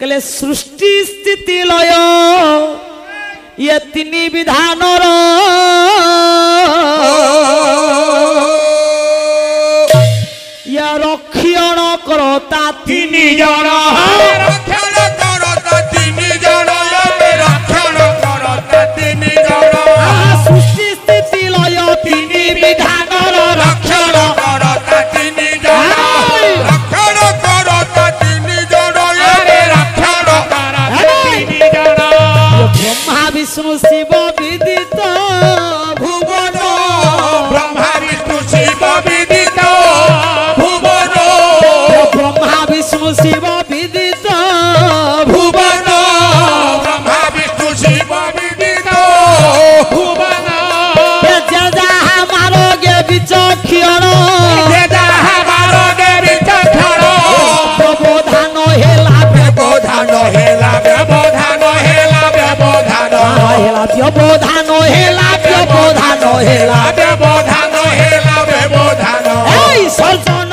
कले सृष्टि स्थिति लय ये तीन विधान या रक्षण करता तीन जन रक्षण करता तीन जन रक्षण करता तीन जन सृष्टि स्थिति लय तीन विधान रक्षण करता तीन जन रक्षण करता तीन जन रक्षण करता तीन जन ब्रह्मा विष्णु शिव विदित भुवन ब्रह्मा विष्णु शिव विदित भुवन ब्रह्मा विष्णु शिव विदित भुवन ब्रह्मा विष्णु शिव विदित भुवन जहाँ मारोगे विचक्षण मारोगे विचक्षण व्यवधान हेला व्यवधान हेला व्यवधान हेला व्यवधान व्यवधान हेला व्यवधान हेला व्यवधान हेला व्यवधान सर्जन